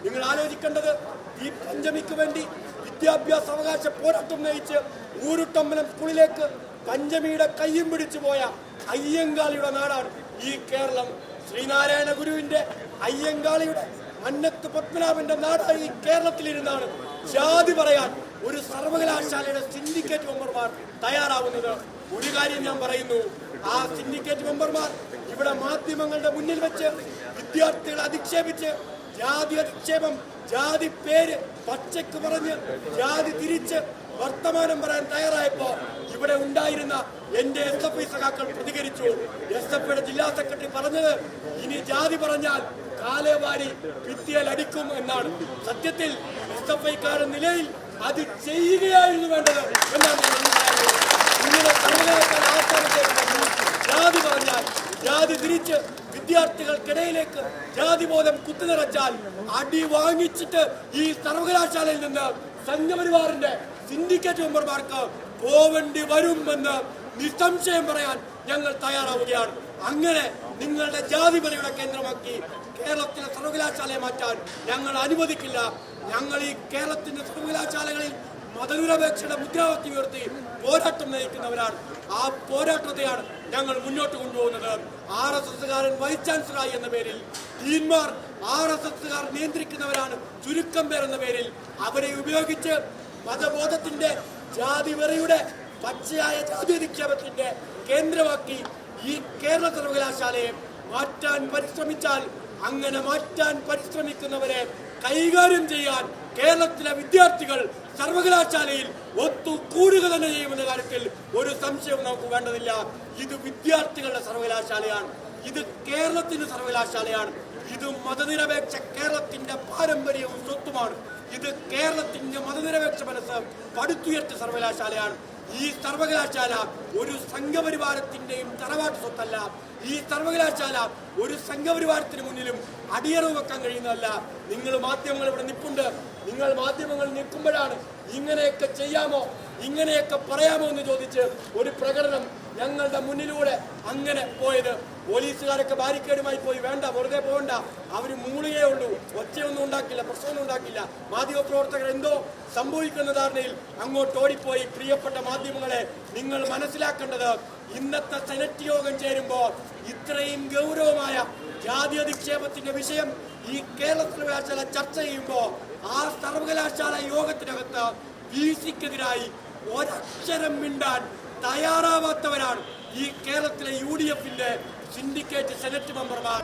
നിങ്ങൾ ആലോചിക്കേണ്ടത് ഈ പഞ്ചമിക്ക് വേണ്ടി വിദ്യാഭ്യാസ അവകാശ പോരാട്ടം നയിച്ച് ഊരുട്ടമ്പലം സ്കൂളിലേക്ക് പഞ്ചമിയുടെ കയ്യും പിടിച്ചു പോയ അയ്യങ്കാളിയുടെ നാടാണ് ഈ കേരളം. ശ്രീനാരായണ ഗുരുവിന്റെ അയ്യങ്കാളിയുടെ മന്നത്ത് പത്മനാഭന്റെ നാടായി ഈ കേരളത്തിലിരുന്നാണ് ജാതി പറയാൻ ഒരു സർവകലാശാലയുടെ സിൻഡിക്കേറ്റ് മെമ്പർമാർ തയ്യാറാവുന്നത്. ഒരു കാര്യം ഞാൻ പറയുന്നു, ആ സിൻഡിക്കേറ്റ് മെമ്പർമാർ ഇവിടെ മാധ്യമങ്ങളുടെ മുന്നിൽ വെച്ച് വിദ്യാർത്ഥികളെ അധിക്ഷേപിച്ച് ജാതി അധിക്ഷേപം, ജാതി പേര് പച്ചക്ക് പറഞ്ഞ് ജാതി തിരിച്ച് വർത്തമാനം പറയാൻ തയ്യാറായപ്പോ ഇവിടെ ഉണ്ടായിരുന്ന എന്റെ SFI സഖാക്കൾ പ്രതികരിച്ചു. SFIയുടെ ജില്ലാ സെക്രട്ടറി പറഞ്ഞത് ഇനി ജാതി പറഞ്ഞാൽ കാലേവാരി ഭിത്തിയിൽ അടിക്കും എന്നാണ്. സത്യത്തിൽ SFIക്കാരുടെ നിലയിൽ അത് ചെയ്യുകയായിരുന്നു വേണ്ടത് എന്നാണ് ഇങ്ങനെ ജാതി പറഞ്ഞാൽ ജാതി തിരിച്ച് വിദ്യാർത്ഥികൾക്കിടയിലേക്ക് ജാതിബോധം കുത്തിനിറച്ചാൽ അടി വാങ്ങിച്ചിട്ട് ഈ സർവകലാശാലയിൽ നിന്ന് സംഘപരിവാറിന്റെ സിൻഡിക്കേറ്റ് മെമ്പർമാർക്ക് പോവേണ്ടി വരുമെന്ന് നിസ്സംശയം പറയാൻ ഞങ്ങൾ തയ്യാറാവുകയാണ്. അങ്ങനെ നിങ്ങളുടെ ജാതിപരയുടെ കേന്ദ്രമാക്കി കേരളത്തിലെ സർവകലാശാലയെ മാറ്റാൻ ഞങ്ങൾ അനുവദിക്കില്ല. ഞങ്ങൾ ഈ കേരളത്തിന്റെ സർവകലാശാലകളിൽ മതനിരപേക്ഷയുടെ മുദ്രാവാക്യം ഉയർത്തി പോരാട്ടം നയിക്കുന്നവരാണ്. ആ പോരാട്ടത്തെയാണ് ഞങ്ങൾ മുന്നോട്ട് കൊണ്ടുപോകുന്നത്. RSSകാരൻ വൈസ് ചാൻസലറായി എന്ന പേരിൽ, ഡീൻമാർ RSSകാർ നിയന്ത്രിക്കുന്നവരാണ് ചുരുക്കം പേർ എന്ന പേരിൽ അവരെ ഉപയോഗിച്ച് മതബോധത്തിന്റെ ജാതിവെറിയുടെ പച്ചയായ ജാതി അധിക്ഷേപത്തിന്റെ കേന്ദ്രമാക്കി ഈ കേരള സർവകലാശാലയെ മാറ്റാൻ പരിശ്രമിച്ചാൽ, അങ്ങനെ മാറ്റാൻ പരിശ്രമിക്കുന്നവരെ കൈകാര്യം ചെയ്യാൻ കേരളത്തിലെ വിദ്യാർത്ഥികൾ സർവകലാശാലയിൽ ഒത്തുകൂടുക തന്നെ ചെയ്യുമെന്ന കാര്യത്തിൽ ഒരു സംശയവും നമുക്ക് വേണ്ടതില്ല. ഇത് വിദ്യാർത്ഥികളുടെ സർവകലാശാലയാണ്, ഇത് കേരളത്തിന്റെ സർവകലാശാലയാണ്, ഇത് മതനിരപേക്ഷ കേരളത്തിന്റെ പാരമ്പര്യവും സ്വത്തുമാണ്. ഇത് കേരളത്തിന്റെ മതനിരപേക്ഷ മനസ്സ് പടുത്തുയർത്തിയ സർവകലാശാലയാണ്. ഈ സർവകലാശാല ഒരു സംഘപരിവാരത്തിന്റെയും തറവാട്ട് സ്വത്തല്ല. ഈ സർവകലാശാല ഒരു സംഘപരിവാരത്തിന് മുന്നിലും അടിയറവ് വെക്കാൻ കഴിയുന്നതല്ല. നിങ്ങൾ മാധ്യമങ്ങൾ ഇവിടെ നിൽപ്പുണ്ട്, നിങ്ങൾ മാധ്യമങ്ങൾ നിൽക്കുമ്പോഴാണ് ഇങ്ങനെയൊക്കെ ചെയ്യാമോ, ഇങ്ങനെയൊക്കെ പറയാമോ എന്ന് ചോദിച്ച് ഒരു പ്രകടനം ഞങ്ങളുടെ മുന്നിലൂടെ അങ്ങനെ പോയത്. പോലീസുകാരൊക്കെ ബാരിക്കേഡുമായി പോയി, വേണ്ട വെറുതെ പോകണ്ട, അവര് മൂളുകയേ ഉള്ളൂ, ഒച്ചയൊന്നും ഉണ്ടാക്കില്ല, പ്രശ്നമൊന്നും ഉണ്ടാക്കില്ല. മാധ്യമപ്രവർത്തകർ എന്തോ സംഭവിക്കുന്ന ധാരണയിൽ അങ്ങോട്ട് ഓടിപ്പോയി. പ്രിയപ്പെട്ട മാധ്യമങ്ങളെ, നിങ്ങൾ മനസ്സിലാക്കേണ്ടത് ഇന്നത്തെ സെനറ്റ് യോഗം ചേരുമ്പോൾ ഇത്രയും ഗൗരവമായ ജാതി അധിക്ഷേപത്തിന്റെ വിഷയം ഈ കേരള സർവകലാശാല ചർച്ച ചെയ്യുമ്പോൾ ആ സർവകലാശാല യോഗത്തിനകത്ത് VC-ക്കെതിരായി ഒരക്ഷരം മിണ്ടാൻ തയ്യാറാവാത്തവരാണ് ഈ കേരളത്തിലെ UDF-ന്റെ സിൻഡിക്കേറ്റ് സെനറ്റ് മെമ്പർമാർ.